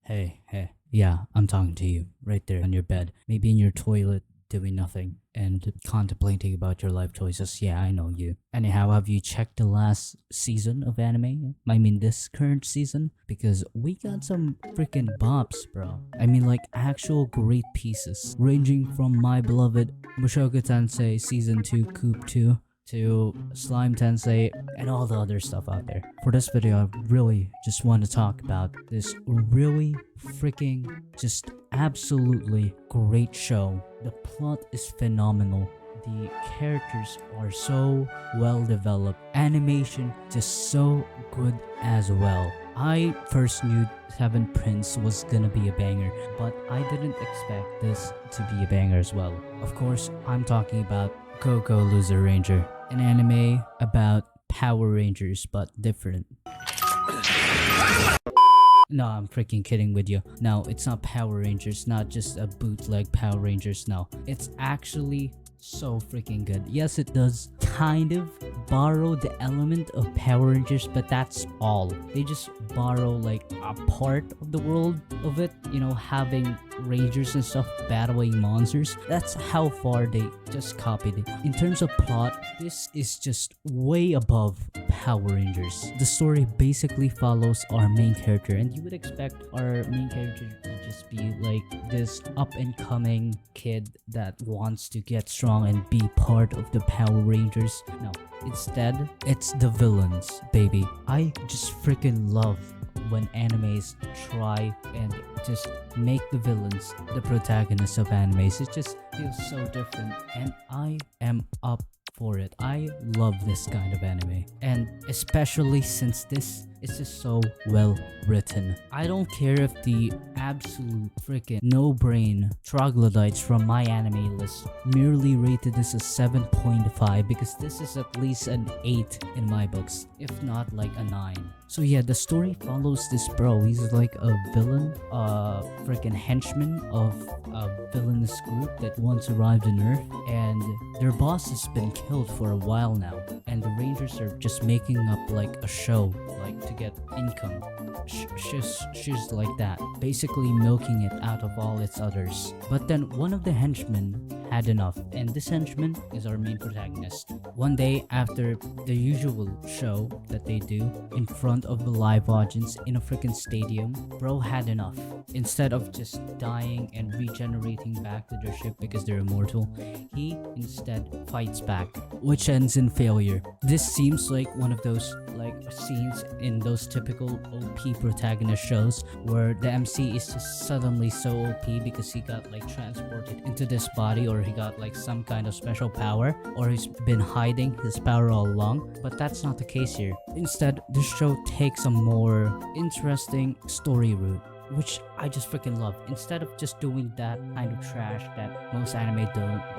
Hey, yeah, I'm talking to you right there on your bed, maybe in your toilet, doing nothing and contemplating about your life choices. Yeah, I know you. Anyhow, have you checked the last season of anime? I mean, this current season? Because we got some freaking bops, bro. I mean, like actual great pieces, ranging from my beloved Mushoku Tensei Season 2 Coup 2 to Slime Tensei and all the other stuff out there. For this video, I really just want to talk about this really freaking just absolutely great show. The plot is phenomenal. The characters are so well developed. Animation just so good as well. I first knew Seven Prince was gonna be a banger, but I didn't expect this to be a banger as well. Of course, I'm talking about GoGo Loser Ranger, an anime about Power Rangers but different. No, I'm freaking kidding with you. No, it's not Power Rangers, not just a bootleg Power Rangers. No, it's actually so freaking good. Yes, it does kind of borrow the element of Power Rangers, but that's all. They just borrow like a part of the world of it, you know, having rangers and stuff battling monsters. That's how far they just copied it. In terms of plot, this is just way above Power Rangers. The story basically follows our main character, and you would expect our main character to just be like this up and coming kid that wants to get strong and be part of the Power Rangers. No, instead, it's the villains, baby. I just freaking love when animes try and just make the villains the protagonists of animes. It just feels so different, and I am up for it. I love this kind of anime, and especially since this is just so well written. I don't care if the absolute freaking no-brain troglodytes from my anime list merely rated this a 7.5, because this is at least an 8 in my books, if not like a 9. So yeah, the story follows this bro. He's like a villain, freaking henchman of a villainous group that once arrived on Earth, and their boss has been killed for a while now, and the Rangers are just making up like a show, like to get income. She's like that, basically milking it out of all its others. But then one of the henchmen had enough, and this henchman is our main protagonist. One day after the usual show that they do in front of a live audience in a freaking stadium, bro had enough. Instead of just dying and regenerating back to their ship because they're immortal, he instead fights back, which ends in failure. This seems like one of those like scenes in those typical OP protagonist shows where the MC is just suddenly so OP because he got like transported into this body, or he got like some kind of special power, or he's been hiding his power all along. But that's not the case here. Instead, this show takes a more interesting story route, which I just freaking love. Instead of just doing that kind of trash that most anime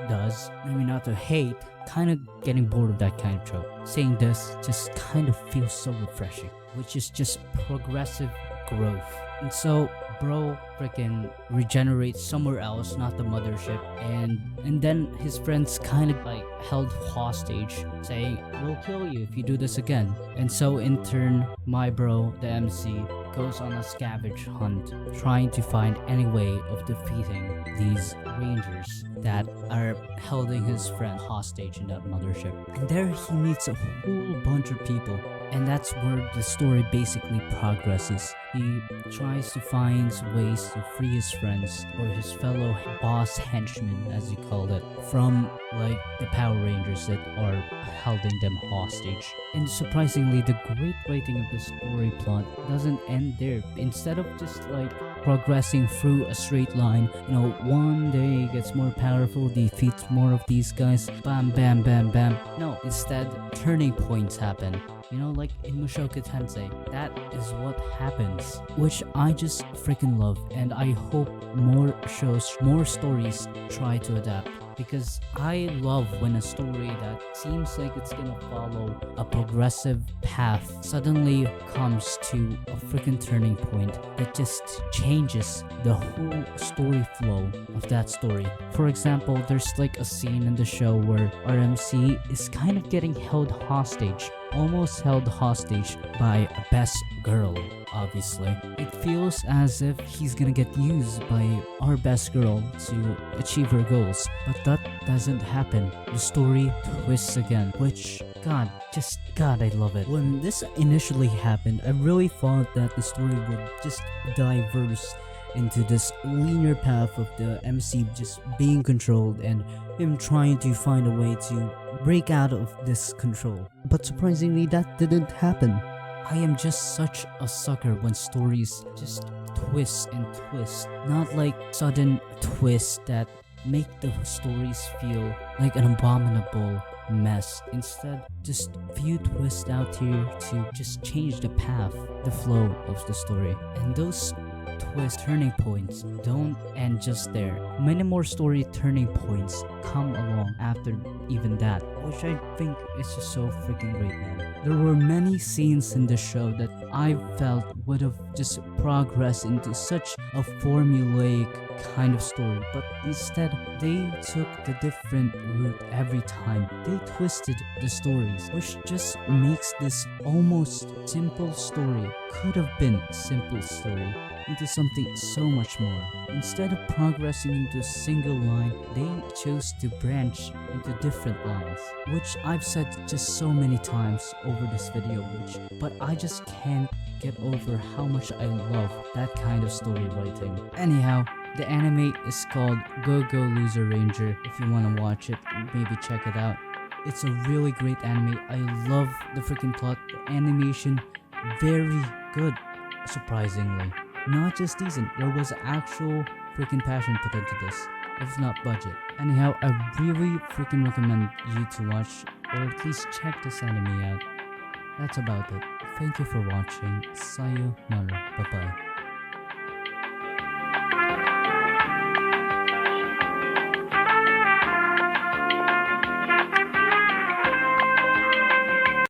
does, I mean, not to hate, kind of getting bored of that kind of trope. Saying this just kind of feels so refreshing, which is just progressive growth. And so bro freaking regenerates somewhere else, not the mothership, and then his friends kind of like held hostage, saying, "We'll kill you if you do this again." And so in turn, my bro, the MC, goes on a scavenge hunt, trying to find any way of defeating these rangers that are holding his friend hostage in that mothership. And there he meets a whole bunch of people, and that's where the story basically progresses. He tries to find ways to free his friends, or his fellow boss henchmen as he called it, from like the Power Rangers that are holding them hostage. And surprisingly, the great writing of the story plot doesn't end there. Instead of just like progressing through a straight line, you know, one day gets more powerful, defeats more of these guys, bam bam bam bam. No, instead turning points happen. You know, like in Mushoku Tensei, that is what happens, which I just freaking love, and I hope more shows, more stories try to adapt, because I love when a story that seems like it's gonna follow a progressive path suddenly comes to a freaking turning point that just changes the whole story flow of that story. For example, there's like a scene in the show where RMC is kind of getting held hostage almost held hostage by a best girl. Obviously, it feels as if he's gonna get used by our best girl to achieve her goals, but that doesn't happen. The story twists again, which God, I love it. When this initially happened, I really thought that the story would just diverse into this linear path of the MC just being controlled and him trying to find a way to break out of this control. But surprisingly, that didn't happen. I am just such a sucker when stories just twist and twist, not like sudden twists that make the stories feel like an abominable mess. Instead, just few twists out here to just change the path, the flow of the story. And those twist turning points don't end just there. Many more story turning points come along after even that, which I think is just so freaking great, man. There were many scenes in the show that I felt would have just progressed into such a formulaic kind of story, but instead they took the different route every time. They twisted the stories, which just makes this almost simple story, could have been a simple story, into something so much more. Instead of progressing into a single line, they chose to branch into different lines, which I've said just so many times over this video, but I just can't get over how much I love that kind of story writing. Anyhow, the anime is called GoGo Loser Ranger. If you want to watch it, maybe check it out. It's a really great anime. I love the freaking plot. The animation, very good, surprisingly. Not just decent, there was actual freaking passion put into this, if not budget. Anyhow, I really freaking recommend you to watch, or at least check this anime out. That's about it. Thank you for watching. Sayonara. Bye bye.